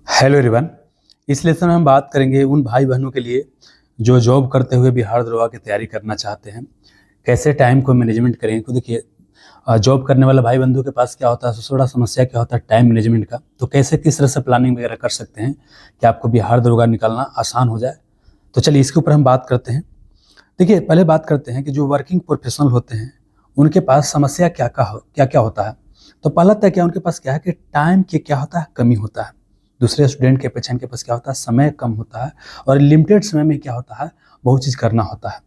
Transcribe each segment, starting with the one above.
Hello everyone. इस lesson में हम बात करेंगे उन भाई बहनों के लिए जो जॉब करते हुए बिहार दरोगा की तैयारी करना चाहते हैं। कैसे टाइम को मैनेजमेंट करें, क्योंकि देखिए जॉब करने वाला भाई बंधु के पास क्या होता है, सबसे बड़ा समस्या क्या होता है, टाइम मैनेजमेंट का। तो कैसे किस तरह से प्लानिंग वगैरह कर सकते हैं कि आपको बिहार दरोगा निकालना आसान हो जाए। तो चलिए इसके ऊपर हम बात करते हैं। देखिए पहले बात करते हैं कि जो वर्किंग प्रोफेशनल होते हैं उनके पास समस्या क्या क्या होता है। तो पहला तय क्या उनके पास क्या है कि टाइम की क्या होता है, कमी होता है। दूसरे स्टूडेंट के अपेक्षा इनके पास क्या होता है, समय कम होता है। और लिमिटेड समय में क्या होता है, बहुत चीज़ करना होता है।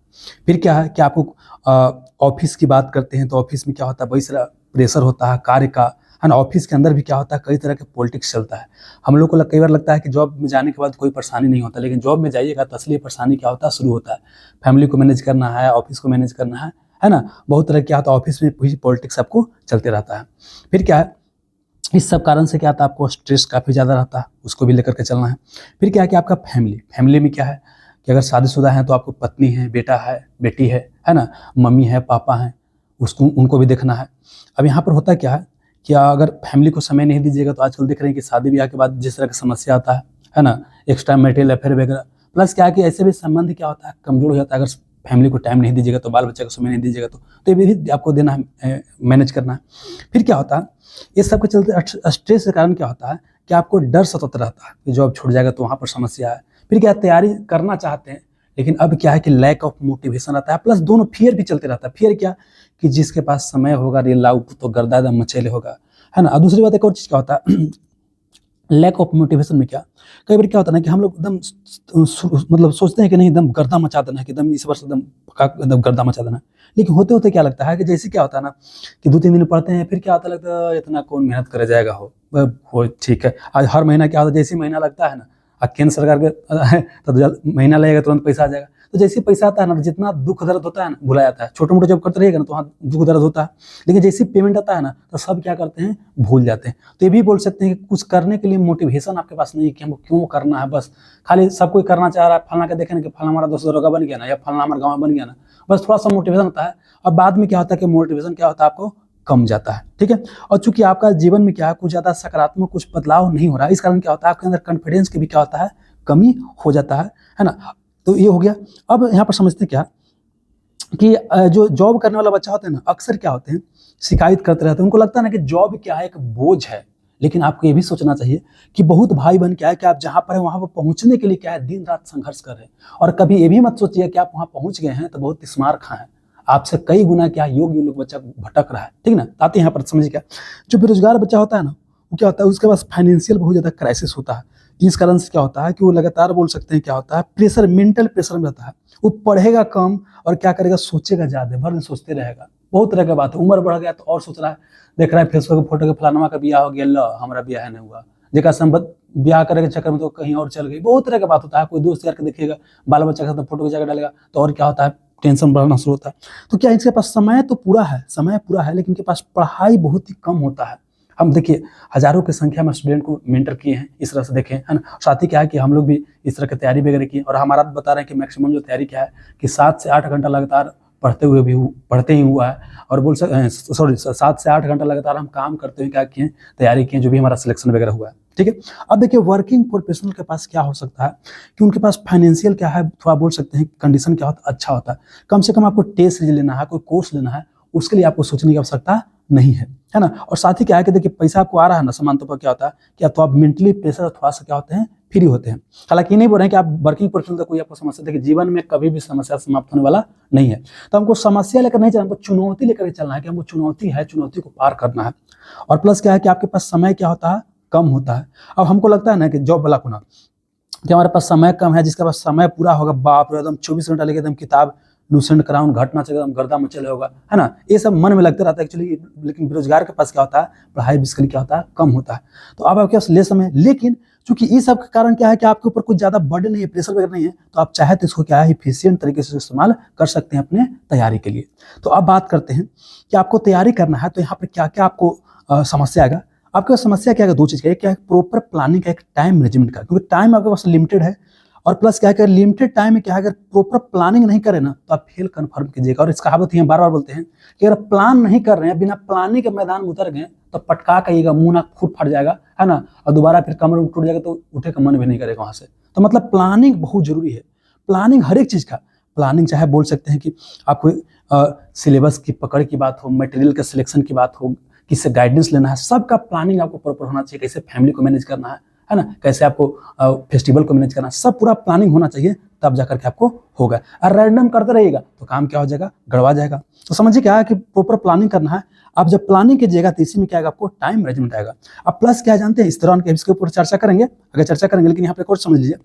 फिर क्या है कि आपको ऑफिस की बात करते हैं तो ऑफिस में क्या होता है, बहुत सारा प्रेशर होता है कार्य का, है ना। ऑफिस के अंदर भी क्या होता है, कई तरह के पॉलिटिक्स चलता है। हम लोग को कई बार लगता है कि जॉब में जाने के बाद कोई परेशानी नहीं होता, लेकिन जॉब में जाइएगा तो असली परेशानी क्या होता है, शुरू होता है। फैमिली को मैनेज करना है, ऑफिस को मैनेज करना है ना। बहुत तरह क्या होता है, ऑफिस में पॉलिटिक्स आपको चलते रहता है। फिर क्या है, इस सब कारण से क्या आता है, आपको स्ट्रेस काफ़ी ज़्यादा रहता है, उसको भी लेकर के चलना है। फिर क्या है कि आपका फैमिली में क्या है कि अगर शादीशुदा है तो आपको पत्नी है, बेटा है, बेटी है ना, मम्मी है, पापा हैं, उसको उनको भी देखना है। अब यहाँ पर होता क्या है कि अगर फैमिली को समय नहीं दीजिएगा तो आजकल देख रहे हैं कि शादी ब्याह के बाद जिस तरह की समस्या आता है ना, एक्स्ट्रा मैरिटल अफेयर वगैरह। प्लस क्या है कि ऐसे भी संबंध क्या होता है, कमजोर हो जाता है। अगर फैमिली को टाइम नहीं दीजिएगा तो बाल बच्चे को समय नहीं दीजिएगा तो ये भी आपको देना है, मैनेज करना है। फिर क्या होता है, ये सब के चलते स्ट्रेस के कारण क्या होता है कि आपको डर सतत रहता है कि जॉब छूट जाएगा तो वहाँ पर समस्या है। फिर क्या, तैयारी करना चाहते हैं लेकिन अब क्या है कि लैक ऑफ मोटिवेशन रहता है। प्लस दोनों फियर भी चलते रहता है। फियर क्या कि जिसके पास समय होगा रियल लाउट तो गर्दा एकदम मचेले होगा, है ना। और दूसरी बात एक और चीज़ क्या होता है लैक ऑफ मोटिवेशन में क्या, कई बार क्या होता है ना कि हम लोग एकदम मतलब सोचते हैं कि नहीं एकदम गर्दा मचा देना है, कि एकदम इस वर्ष एकदम गर्दा मचा देना है। लेकिन होते होते क्या लगता है कि जैसे क्या होता है ना कि 2-3 दिन पढ़ते हैं, फिर क्या होता लगता है इतना कौन मेहनत करे जाएगा, हो ठीक है। आज हर महीना क्या होता है, जैसे महीना लगता है ना, केंद्र सरकार के तो महीना लगेगा तुरंत पैसा आ जाएगा। तो जैसे पैसा आता है ना, जितना दुख दर्द होता है ना भुला जाता है। छोटे मोटे जब करते रहिएगा ना तो वहाँ दुख दर्द होता है, लेकिन जैसे पेमेंट आता है ना तो सब क्या करते हैं, भूल जाते हैं। तो ये भी बोल सकते हैं कि कुछ करने के लिए मोटिवेशन आपके पास नहीं है कि हमको क्यों करना है। बस खाली सब कोई करना चाह रहा है, फलना का देखे ना कि फलना हमारा दोस्त दरोगा बन गया ना, या फलना हमारे गाँव में बन गया ना, बस थोड़ा सा मोटिवेशन होता है। और बाद में क्या होता है कि मोटिवेशन क्या होता है, आपको कम जाता है, ठीक है। और चूंकि आपका जीवन में क्या है, कुछ ज्यादा सकारात्मक कुछ बदलाव नहीं हो रहा है, इस कारण क्या होता है आपके अंदर कॉन्फिडेंस की भी क्या होता है, कमी हो जाता है ना। तो ये हो गया। अब यहाँ पर समझते क्या कि जो जॉब करने वाला बच्चा होता है ना, अक्सर क्या होते हैं, शिकायत करते रहते हैं। उनको लगता है ना कि जॉब क्या है, एक बोझ है। लेकिन आपको ये भी सोचना चाहिए कि बहुत भाई बहन क्या है कि आप जहाँ पर है वहाँ पर पहुँचने के लिए क्या है, दिन रात संघर्ष कर रहे हैं। और कभी ये भी मत सोचिए कि आप वहाँ पहुँच गए हैं तो बहुत स्मार्ट खा है, आपसे कई गुना क्या योग्य लोग बच्चा भटक रहा है, ठीक ना। ताकि यहाँ पर समझिए क्या, जो बेरोजगार बच्चा होता है ना, वो क्या होता है, उसके पास फाइनेंशियल बहुत ज़्यादा क्राइसिस होता है। इस कारण से क्या होता है कि वो लगातार बोल सकते हैं क्या होता है, प्रेशर, मेंटल प्रेशर में रहता है। वो पढ़ेगा कम और क्या करेगा, सोचेगा ज्यादा, भर दिन सोचते रहेगा। बहुत तरह का बात है, उम्र बढ़ गया तो और सोच रहा है, देख रहा है फेसबुक फोटो के फलानमा का ब्याह हो गया, लो हमारा ब्याह नहीं हुआ, जेका संबंध ब्याह करे के चक्कर में तो कहीं और चल गई। बहुत तरह का बात होता है। कोई दोस्त यार के देखिएगा बाल बच्चा के साथ फोटो की जगह डालेगा तो और क्या होता है, टेंशन बढ़ना शुरू होता है। तो क्या इसके पास समय तो पूरा है, समय पूरा है, लेकिन इनके पास पढ़ाई बहुत ही कम होता है। हम देखिए हजारों की संख्या में स्टूडेंट को मेंटर किए हैं, इस तरह से देखें, है ना। साथ ही क्या है कि हम लोग भी इस तरह की तैयारी वगैरह की, और हमारा बता रहे हैं कि मैक्सिमम जो तैयारी क्या है कि 7 से 8 घंटा लगातार पढ़ते ही हुआ है। और बोल सकते सॉरी 7 से 8 घंटा लगातार हम काम करते हुए क्या किए, तैयारी किए, जो भी हमारा सिलेक्शन वगैरह हुआ है, ठीक है। अब देखिए वर्किंग प्रोफेशनल के पास क्या हो सकता है कि उनके पास फाइनेंशियल क्या है, थोड़ा बोल सकते हैं कंडीशन क्या होता है, अच्छा होता है। कम से कम आपको टेस्ट सीरीज लेना है, कोई कोर्स लेना है, उसके लिए आपको सोचने की आवश्यकता नहीं है ना। और साथ ही क्या है कि देखिए पैसा आपको आ रहा है ना, समान तौर पर क्या होता है कि तो आप मेंटली प्रेशर थोड़ा सा क्या होते हैं, फ्री होते हैं। हालांकि ये नहीं बोल रहे हैं कि आप वर्किंग प्रोफेशनल तक कोई आपको समस्या, देखिए जीवन में कभी भी समस्या समाप्त होने वाला नहीं है। तो हमको समस्या लेकर नहीं चलना, हमको चुनौती लेकर के चलना है कि हमको चुनौती है, चुनौती को पार करना है। और प्लस क्या है कि आपके पास समय क्या होता है, कम होता है। अब हमको लगता है ना कि जॉब वाला को ना कि हमारे पास समय कम है, जिसके पास समय पूरा होगा, बाप रे एकदम 24 घंटा लेके एकदम किताब लूसेंट कराउन घटना से एकदम गर्दा मचल होगा, है ना। ये सब मन में लगता रहता है एक्चुअली। लेकिन बेरोजगार के पास क्या होता है, पढ़ाई बेसिकली क्या होता है, कम होता है। तो अब आपके पास ले समय, लेकिन चूंकि इस सब के कारण क्या है कि आपके ऊपर कुछ ज्यादा बर्डन नहीं है, प्रेशर वगैरह नहीं है, तो आप चाहे तो इसको क्या है इफिशियंट तरीके से इस्तेमाल कर सकते हैं अपने तैयारी के लिए। तो अब बात करते हैं कि आपको तैयारी करना है तो यहाँ पर क्या क्या आपको समस्या आएगा। आपके पास समस्या क्या है, दो चीज़ का, एक क्या है प्रॉपर प्लानिंग का, एक टाइम मैनेजमेंट का, क्योंकि टाइम आपके पास लिमिटेड है। और प्लस क्या है कि लिमिटेड टाइम में क्या है, अगर प्रॉपर प्लानिंग नहीं करें ना तो आप फेल कन्फर्म कीजिएगा। और इस कहावत ही बार बार बोलते हैं कि अगर प्लान नहीं कर रहे हैं, बिना प्लानिंग के मैदान में उतर गए तो पटका कहिएगा, मुंह ना फूट फट जाएगा, है ना, और दोबारा फिर कमर टूट जाएगा तो उठे का मन भी नहीं करेगा वहां से। तो मतलब प्लानिंग बहुत जरूरी है, प्लानिंग हर एक चीज का प्लानिंग, चाहे बोल सकते हैं कि आपको सिलेबस की पकड़ की बात हो, मटेरियल के सिलेक्शन की बात हो, किससे गाइडेंस लेना है, सबका प्लानिंग आपको प्रॉपर होना चाहिए। कैसे फैमिली को मैनेज करना है ना, कैसे आपको फेस्टिवल को मैनेज करना है, सब पूरा प्लानिंग होना चाहिए, तब जाकर के आपको होगा। और रैंडम करते रहिएगा तो काम क्या हो जाएगा, गड़बड़ा जाएगा। तो समझिए क्या है कि प्रॉपर प्लानिंग करना है। आप जब प्लानिंग कीजिएगा तो इसी में क्या आएगा, आपको टाइम मैनेजमेंट आएगा। अब प्लस क्या जानते हैं, इस दौरान इसके ऊपर चर्चा करेंगे, अगर चर्चा करेंगे, लेकिन यहाँ पे एक और समझ लीजिए,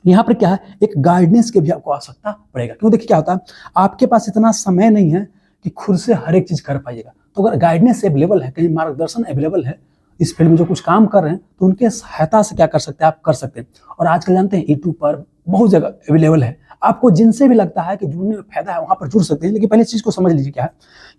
यहाँ पर क्या है, एक गाइडेंस की भी आपको आवश्यकता पड़ेगा। क्यों, देखिए क्या होता है, आपके पास इतना समय नहीं है कि खुद से हर एक चीज कर पाइएगा। तो अगर गाइडेंस अवेलेबल है, कहीं मार्गदर्शन अवेलेबल है, इस फील्ड में जो कुछ काम कर रहे हैं, तो उनके सहायता से क्या कर सकते हैं, आप कर सकते हैं। और आजकल जानते हैं यूट्यूब पर बहुत जगह अवेलेबल है, आपको जिनसे भी लगता है कि जुड़ने में फायदा है वहां पर जुड़ सकते हैं। लेकिन पहले इस चीज को समझ लीजिए क्या है,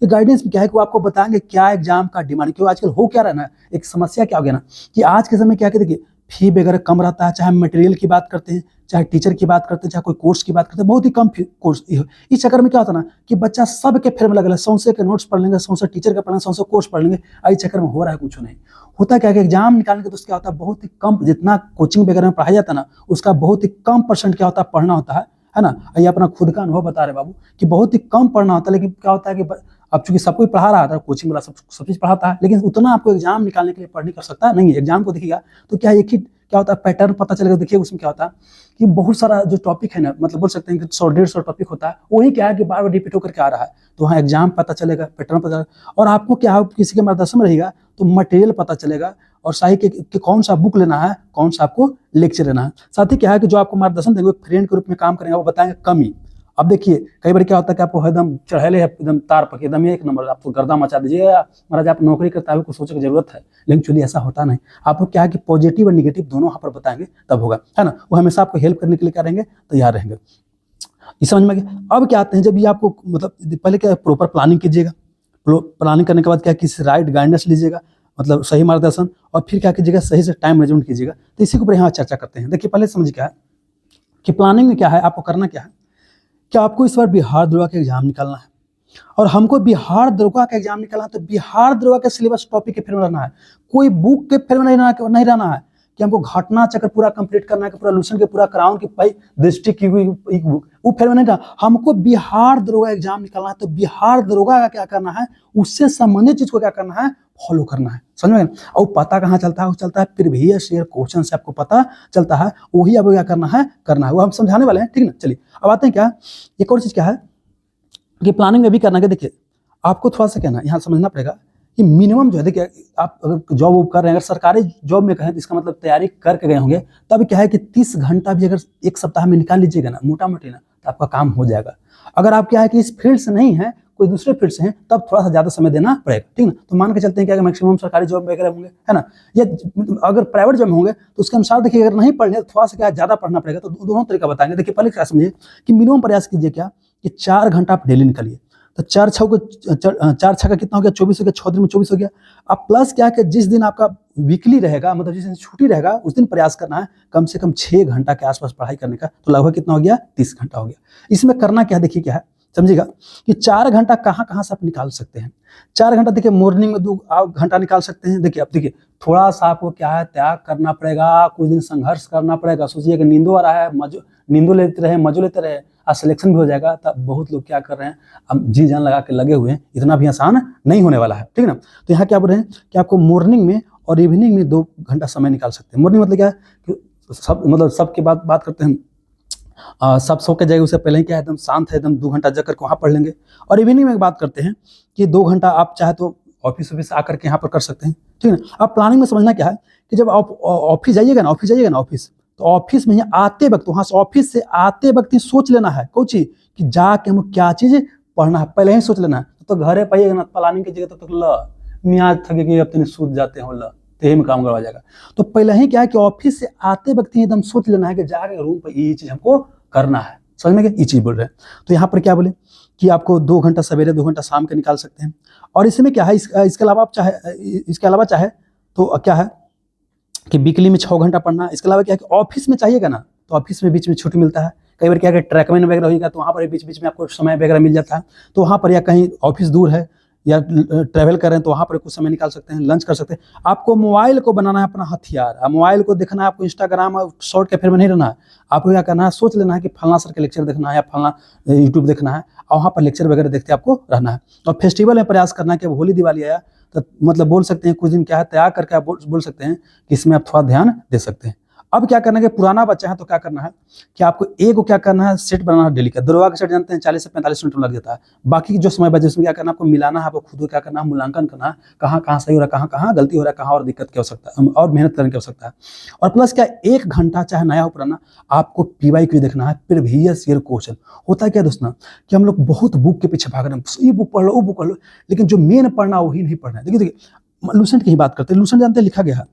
ये गाइडेंस भी क्या है कि वो आपको बताएंगे क्या एग्जाम का डिमांड, क्यों आजकल हो क्या रहा है, एक समस्या क्या हो गया ना, कि आज के समय क्या है, देखिए फी वगैरह कम रहता है, चाहे मटेरियल की बात करते हैं, चाहे टीचर की बात करते हैं, चाहे कोई कोर्स की बात करते हैं, बहुत ही कम कोर्स। इस चक्कर में क्या होता है ना कि बच्चा सबके फेर में लगा है, सौंसे के नोट्स पढ़ लेंगे, सौंसे टीचर का पढ़ेंगे, सौंसे कोर्स पढ़ लेंगे, इस चक्कर में हो रहा है कुछ नहीं। होता क्या है कि एग्जाम निकालने के तो क्या होता है, बहुत ही कम, जितना कोचिंग वगैरह में पढ़ाया जाता है ना, उसका बहुत ही कम परसेंट क्या होता है, पढ़ना होता है ना। ये अपना खुद का अनुभव बता रहे बाबू कि बहुत ही कम पढ़ना होता है। लेकिन क्या होता है कि अब चूंकि सब कोई पढ़ा रहा था, कोचिंग वाला सब चीज पढ़ाता है, लेकिन उतना आपको एग्जाम निकालने के लिए पढ़ नहीं कर सकता नहीं है। एग्जाम को देखिएगा तो क्या एक ही क्या होता है, पैटर्न पता चलेगा। देखिए उसमें क्या होता है कि बहुत सारा जो टॉपिक है ना, मतलब बोल सकते हैं कि 100-150 टॉपिक होता है, वही क्या है कि बार बार रिपीट होकर के आ रहा है। तो वहाँ एग्जाम पता चलेगा, पैटर्न पता चलेगा, और आपको क्या है, किसी के मार्गदर्शन में रहेगा तो मटेरियल पता चलेगा, और साही के कौन सा बुक लेना है, कौन सा आपको लेक्चर लेना है। साथ ही क्या है कि जो आपको मार्गदर्शन देंगे, फ्रेंड के रूप में काम करेंगे, वो बताएंगे कमी। अब देखिए कई बार क्या होता है कि आपको एकदम चढ़ेले है, एकदम तार पके, एकदम एक नंबर आपको गर्दा मचा दीजिए, महाराज आप नौकरी करते हैं, आपको सोचने की जरूरत है। लेकिन चलिए ऐसा होता नहीं, आपको क्या है कि पॉजिटिव और निगेटिव दोनों वहाँ पर बताएंगे, तब होगा, है ना। वो हमेशा आपको हेल्प करने के लिए क्या रहेंगे, तैयार रहेंगे। ये समझ में आ गया। अब क्या आते हैं, जब ये आपको मतलब पहले क्या प्रॉपर प्लानिंग कीजिएगा, प्लानिंग करने के बाद क्या किसी राइट गाइडेंस लीजिएगा, मतलब सही मार्गदर्शन, और फिर क्या कीजिएगा, सही से टाइम मैनेजमेंट कीजिएगा। तो इसी के ऊपर यहाँ चर्चा करते हैं। देखिए पहले समझिए क्या है कि प्लानिंग में क्या है, आपको करना क्या है, कि आपको इस बार बिहार दरोगा का एग्जाम निकालना है, और हमको बिहार दरोगा का एग्जाम निकालना है, तो बिहार दरोगा के सिलेबस टॉपिक के फेर में रहना है, कोई बुक के फेर में नहीं रहना है कि हमको घटना चक्र पूरा कंप्लीट करना है, कि पूरा लूसन के पूरा कराउन की भाई दृष्टि की हुई एक बुक, वो फेर में नहीं रहना। हमको बिहार दरोगा एग्जाम निकालना है, तो बिहार दरोगा का क्या करना है, उससे संबंधित चीज को क्या करना है, फॉलो करना है। समझ में? और पता कहाँ चलता है, वो चलता है प्रीवियस ईयर क्वेश्चन से आपको पता चलता है, वही आपको क्या करना है वो हम समझाने वाले हैं, ठीक ना। चलिए अब आते हैं क्या, एक और चीज क्या है कि प्लानिंग में भी करना है। देखिए आपको थोड़ा सा क्या ना यहाँ समझना पड़ेगा कि मिनिमम जो है, देखिए आप अगर जॉब वॉब कर रहे हैं, अगर सरकारी जॉब में कहें तो इसका मतलब तैयारी करके गए होंगे, तब क्या है कि 30 घंटा भी अगर एक सप्ताह में निकाल लीजिएगा ना, मोटा मोटी ना, तो आपका काम हो जाएगा। अगर आप क्या है कि इस फील्ड से नहीं है, कोई दूसरे फील्ड से हैं, तब थोड़ा सा ज्यादा समय देना पड़ेगा, ठीक ना। तो मान के चलते हैं कि मैक्सिमम सरकारी जॉब वगैरह होंगे, है ना, या अगर प्राइवेट जॉब में होंगे तो उसके अनुसार देखिए, अगर नहीं पढ़ने तो थोड़ा सा क्या ज्यादा पढ़ना पड़ेगा। तो दोनों तरीका बताएंगे। देखिए पहले क्या समझिए कि मिनिमम प्रयास कीजिए क्या कि 4 घंटा आप डेली निकालिए। तो 4 छः का कितना हो गया, 24 हो गया, 6 दिन में 24 हो गया। अब प्लस क्या कि जिस दिन आपका वीकली रहेगा, मतलब जिस दिन छुट्टी रहेगा, उस दिन प्रयास करना है कम से कम 6 घंटा के आसपास पढ़ाई करने का। तो लगभग कितना हो गया, 30 घंटा हो गया। इसमें करना क्या, देखिए क्या है, समझिएगा कि 4 घंटा कहाँ से आप निकाल सकते हैं। 4 घंटा देखिए मॉर्निंग में 2 घंटा निकाल सकते हैं। देखिए अब देखिए थोड़ा सा आपको क्या है, त्याग करना पड़ेगा, कुछ दिन संघर्ष करना पड़ेगा। सोचिए कि नींदो आ रहा है, नींदो लेते रहे, मजो लेते रहे, आज सिलेक्शन भी हो जाएगा। तब बहुत लोग क्या कर रहे हैं, अब जी जान लगा के लगे हुए हैं, इतना भी आसान नहीं होने वाला है, ठीक ना। तो यहाँ क्या बोल रहे हैं कि आपको मॉर्निंग में और इवनिंग में 2 घंटा समय निकाल सकते हैं। मॉर्निंग मतलब क्या है कि सबके बात करते हैं, सब सो के जाएगा, उससे पहले ही क्या है, एकदम शांत है, एकदम 2 घंटा जग करके वहाँ पढ़ लेंगे। और इवनिंग में बात करते हैं कि 2 घंटा आप चाहे तो ऑफिस आकर के यहाँ पर कर सकते हैं, ठीक है ना। अब प्लानिंग में समझना क्या है कि जब आप ऑफिस जाइएगा ना, ऑफिस तो ऑफिस में ही आते वक्त, वहाँ से ऑफिस से आते वक्त ही सोच लेना है कोची कि जाके हमको क्या चीज़ पढ़ना है, पहले ही सोच लेना है। तो घरे पाइएगा ना, प्लानिंग कीजिएगा तो मियाज थके अब तनी सूत जाते हो तो में काम करवा जाएगा। तो पहले ही क्या है कि ऑफिस से आते वक्त ही एकदम सोच लेना है कि जाके रूम पर ये चीज़ हमको करना है। समझ में, ये चीज़ बोल रहे हैं। तो यहाँ पर क्या बोले कि आपको 2 घंटा सवेरे, 2 घंटा शाम के निकाल सकते हैं। और इसमें क्या है, इसके अलावा आप चाहे तो क्या है कि वीकली में 6 घंटा पढ़ना। इसके अलावा क्या है कि ऑफिस में चाहिएगा ना, तो ऑफिस में बीच में छुट्टी मिलता है। कई बार क्या है, ट्रैकमैन वगैरह होगा तो वहाँ पर बीच बीच में आपको समय वगैरह मिल जाता है, तो वहाँ पर, या कहीं ऑफिस दूर है या ट्रैवल कर रहे हैं तो वहाँ पर कुछ समय निकाल सकते हैं, लंच कर सकते हैं। आपको मोबाइल को बनाना है अपना हथियार, मोबाइल को देखना है आपको, इंस्टाग्राम और शॉर्ट कैफे में नहीं रहना है। आपको क्या करना है, सोच लेना है कि फलना सर के लेक्चर देखना है या फलना यूट्यूब देखना है, और वहाँ पर लेक्चर वगैरह देखते आपको रहना है। और फेस्टिवल में प्रयास करना है कि होली दिवाली आया तो मतलब बोल सकते हैं कुछ दिन क्या है त्याग करके आप बोल सकते हैं कि इसमें आप थोड़ा ध्यान दे सकते हैं। अब क्या करना है कि पुराना बच्चा है तो क्या करना है कि आपको एक क्या करना है, सेट बनाना है डेली का। दरवाजा का सेट जानते हैं 40 से 45 मिनट लग जाता है। बाकी की जो समय बचे उसमें क्या करना है, आपको मिलाना है, आपको खुद को क्या करना है, मूल्यांकन करना है, कहाँ कहाँ सही हो रहा है, कहाँ गलती हो रहा है, कहाँ और दिक्कत की आवश्यकता है और मेहनत करने की आवश्यकता है। और प्लस क्या, 1 घंटा चाहे नया हो पुराना, आपको PYQ देखना है, प्रीवियस ईयर क्वेश्चन। होता है क्या दोस्तों कि हम लोग बहुत बुक के पीछे भाग रहे हैं, ये बुक पढ़ लो वो बुक पढ़ लो, लेकिन जो मेन पढ़ना वही नहीं पढ़ना है। देखिए लूसेंट की ही बात करते हैं, लूसेंट जानते हैं लिखा गया है,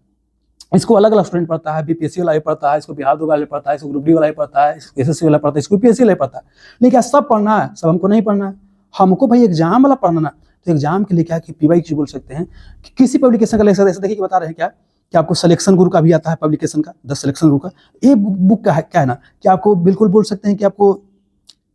इसको अलग अलग स्टूडेंट पढ़ता है, BPSC वाला भी पढ़ता है, इसको बिहार वाला भी पढ़ता है, इसको ग्रुप डी वाला भी पढ़ता है, SSC वाला पढ़ता है, इसको PSC वाला भी पढ़ता है। लेकिन क्या सब पढ़ना है? सब हमको नहीं पढ़ना है, हमको भाई एग्जाम वाला पढ़ना ना। तो एग्जाम के लिए क्या कि PYQ बोल सकते हैं कि किसी पब्लिकेशन का ले सकते हैं। देखिए बता रहे हैं क्या कि आपको सिलेक्शन गुरु का भी आता है पब्लिकेशन का, 10 सिलेक्शन गुरु का। ये बुक का है क्या है ना कि आपको बिल्कुल बोल सकते हैं कि आपको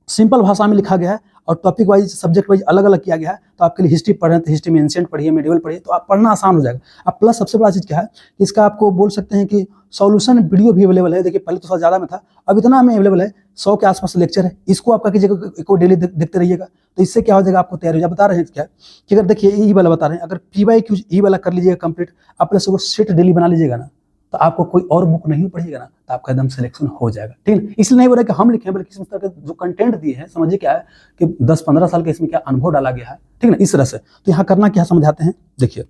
सिंपल भाषा में लिखा गया है और टॉपिक वाइज सब्जेक्ट वाइज अलग अलग किया गया है। तो आपके लिए हिस्ट्री पढ़ रहे हैं तो हिस्ट्री में एंशिएंट पढ़िए, मेडिवल पढ़िए, तो आप पढ़ना आसान हो जाएगा। अब प्लस सबसे बड़ा चीज़ क्या है कि इसका आपको बोल सकते हैं कि सॉल्यूशन वीडियो भी अवेलेबल है। देखिए पहले तो थोड़ा ज़्यादा में था, अब इतना में अवेलेबल है, 100 के आसपास लेक्चर है। इसको आपका कीजिएगा, को डेली देखते रहिएगा, तो इससे क्या हो जाएगा, आपको तैयारी हो जाएगा। बता रहे हैं क्या कि अगर देखिए ई वाला बता रहे हैं, अगर PYQ ई वाला कर लीजिएगा कंप्लीट, आप प्लस वो सेट डेली बना लीजिएगा ना, तो आपको कोई और बुक नहीं पढ़िएगा ना, तो आपका एकदम सिलेक्शन हो जाएगा। ठीक है, इसलिए नहीं बोल रहा कि हम लिखें, बल्कि इस तरह के जो कंटेंट दिए हैं, समझिए क्या है कि 10-15 साल के इसमें क्या अनुभव डाला गया है। ठीक है ना, इस तरह से। तो यहाँ करना क्या समझाते हैं, देखिए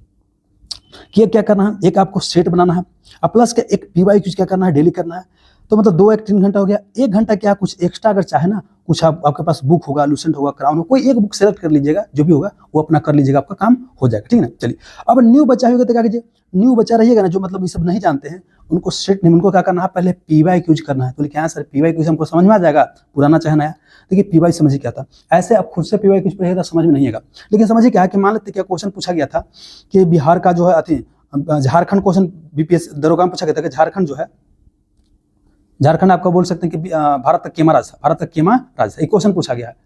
कि क्या करना है, एक आपको सेट बनाना है, और प्लस के एक PYQ क्या करना है, डेली करना है। तो मतलब 2 या 3 घंटा हो गया। 1 घंटा क्या कुछ एक्स्ट्रा अगर चाहे ना, कुछ आपके पास बुक होगा, लूसेंट होगा, क्राउन हो, कोई एक बुक सेलेक्ट कर लीजिएगा, जो भी होगा वो अपना कर लीजिएगा, आपका काम हो जाएगा। ठीक है ना, चलिए। अब न्यू बच्चा होगा तो क्या कीजिए, न्यू बच्चा रहिएगा ना, जो मतलब ये सब नहीं जानते हैं, उनको सेट नहीं, उनको क्या करना है, पहले PYQ करना है। तो क्या है सर, PYQ हमको समझ में आ जाएगा, पुराना चाहे नया। देखिए PYQ समझिए क्या था, ऐसे आप खुद से PYQ पढ़िएगा समझ में नहीं आएगा। लेकिन समझिए क्या है कि मान लेते क्या क्वेश्चन पूछा गया था कि बिहार का जो है झारखंड क्वेश्चन BPS दरोगा में पूछा गया था कि झारखंड जो है, झारखंड आपको बोल सकते हैं कि भारत का केमा राज्य, भारत का केमा राज्य, एक क्वेश्चन पूछा गया है।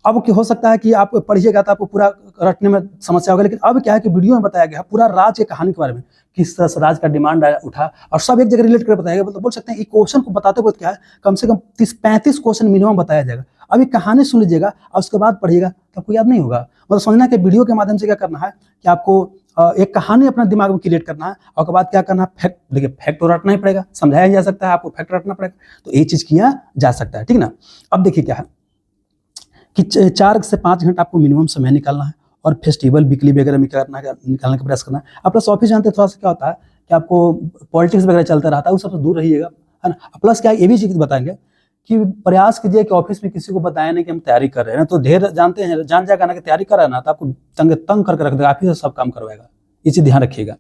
अब क्या हो सकता है कि आप पढ़िएगा तो आपको पूरा रटने में समस्या होगा, लेकिन अब क्या है कि वीडियो में बताया गया पूरा राज्य की कहानी के बारे में, किस तरह से राज्य का डिमांड उठा और सब एक जगह रिलेट कर बताया गया। मतलब बोल सकते हैं इस क्वेश्चन को बताते हुए क्या है, कम से कम 30-35 क्वेश्चन मिनिमम बताया जाएगा। अभी कहानी सुन लीजिएगा और उसके बाद पढ़िएगा तो आपको याद नहीं होगा। मतलब समझना कि वीडियो के माध्यम से क्या करना है कि आपको एक कहानी अपना दिमाग में क्रिएट करना है, और उसके बाद क्या करना है, फैक्ट। देखिए फैक्ट तो रटना ही पड़ेगा, समझाया जा सकता है, आपको फैक्ट रटना पड़ेगा, तो ये चीज़ किया जा सकता है। ठीक ना। अब देखिए क्या है कि 4 से 5 घंटा आपको मिनिमम समय निकालना है, और फेस्टिवल वीकली वगैरह में करना है, निकालने का प्रयास करना है। आप प्लस ऑफिस जानते हैं थोड़ा सा क्या होता है कि आपको पॉलिटिक्स वगैरह चलता रहता है, उस सबसे दूर रहिएगा, है ना। प्लस क्या ये भी चीज़ बताएंगे कि प्रयास कीजिए कि ऑफिस में किसी को बताया नहीं कि हम तैयारी कर रहे हैं, तो ढेर जानते हैं, जान जाएगा ना कि तैयारी कर रहा है ना, तो आपको तंग करके रख देगा, ऑफिस से सब काम करवाएगा। ये चीज़ ध्यान रखिएगा।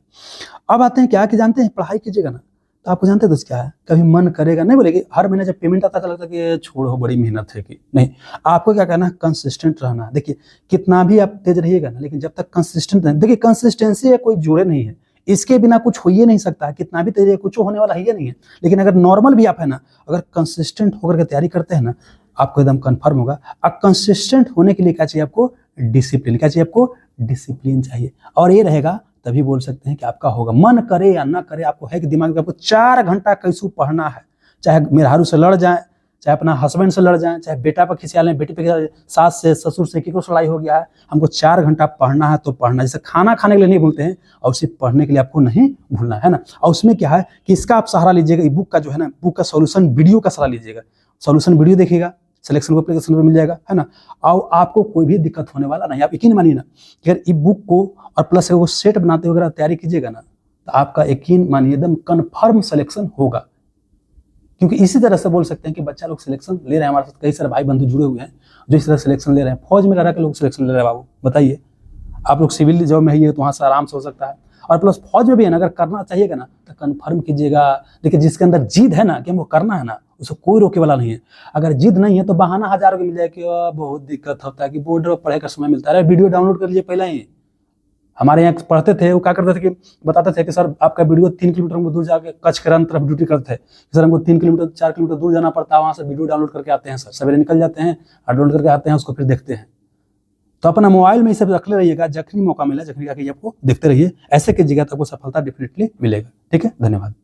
अब आते हैं क्या कि जानते हैं पढ़ाई कीजिएगा ना, तो आपको जानते हैं दोस्त क्या है, कभी मन करेगा नहीं बोलेगी, हर महीने जब पेमेंट आता है लगता है कि छोड़ो बड़ी मेहनत है कि नहीं। आपको क्या करना है, कंसिस्टेंट रहना है। देखिए कितना भी आप तेज रहिएगा ना, लेकिन जब तक कंसिस्टेंट नहीं, देखिए कंसिस्टेंसी है कोई जोड़े नहीं है, इसके बिना कुछ हो ही नहीं सकता। कितना भी तेज है कुछ होने वाला ही नहीं है। लेकिन अगर नॉर्मल भी आप है ना, अगर कंसिस्टेंट होकर के तैयारी करते हैं ना, आपको एकदम कन्फर्म होगा। अब कंसिस्टेंट होने के लिए क्या चाहिए आपको, डिसिप्लिन। क्या चाहिए आपको, डिसिप्लिन चाहिए, और ये रहेगा तभी बोल सकते हैं कि आपका होगा। मन करे या ना करे, आपको है कि दिमाग में आपको 4 घंटा कैसे पढ़ना है, चाहे मेहरारू से लड़ जाए, चाहे अपना हस्बैंड से लड़ जाए, चाहे बेटा पर खिसिया लें, बेटी पे, सास से, ससुर से, किसी लड़ाई हो गया है, हमको 4 घंटा पढ़ना है तो पढ़ना। जैसे खाना खाने के लिए नहीं भूलते हैं, और उसे पढ़ने के लिए आपको नहीं भूलना है ना। और उसमें क्या है कि इसका आप सहारा लीजिएगा, ई बुक का जो है ना, बुक का सोल्यूशन वीडियो का सहारा लीजिएगा। सोल्यूशन वीडियो देखिएगा, सिलेक्शन को एप्लीकेशन पर मिल जाएगा, है ना। और आपको कोई भी दिक्कत होने वाला नहीं। आप यकीन मानिए ना कि अगर ई बुक को और प्लस वो सेट बनाते हुए तैयारी कीजिएगा ना, तो आपका यकीन मानिए एकदम कन्फर्म सिलेक्शन होगा। क्योंकि इसी तरह से बोल सकते हैं कि बच्चा लोग सिलेक्शन ले रहे हैं, हमारे साथ कई सारे भाई बंधु जुड़े हुए हैं जो इस तरह सिलेक्शन ले रहे हैं। फौज में रह के लोग सिलेक्शन ले रहे हैं। बाबू बताइए, आप लोग सिविल जॉब में है तो वहाँ से आराम से हो सकता है, और प्लस फौज में भी है ना, अगर करना चाहिएगा ना तो कन्फर्म कीजिएगा। देखिए जिसके अंदर जिद है ना कि हमको करना है ना, उसको कोई रोके वाला नहीं है। अगर जिद नहीं है तो बहाना हजारों के मिल जाए कि बहुत दिक्कत होता है कि बोर्ड पर पढ़ाई का समय मिलता है। वीडियो डाउनलोड कर लीजिए पहले ही, हमारे यहाँ पढ़ते थे, वो क्या करते थे कि बताते थे कि सर आपका वीडियो 3 किलोमीटर दूर जाके कच्छ के रन तरफ ड्यूटी करते थे, सर हमको 3 किलोमीटर 4 किलोमीटर दूर जाना पड़ता है, वहाँ से वीडियो डाउनलोड करके आते हैं सर, सवेरे निकल जाते हैं और डाउनलोड करके आते हैं, उसको फिर देखते हैं। तो अपना मोबाइल में ये सब रख ले रहिएगा, जखनी मौका मिला जखनी का आपको देखते रहिए, ऐसे कीजिएगा तो आपको सफलता डेफिनेटली मिलेगा। ठीक है, धन्यवाद।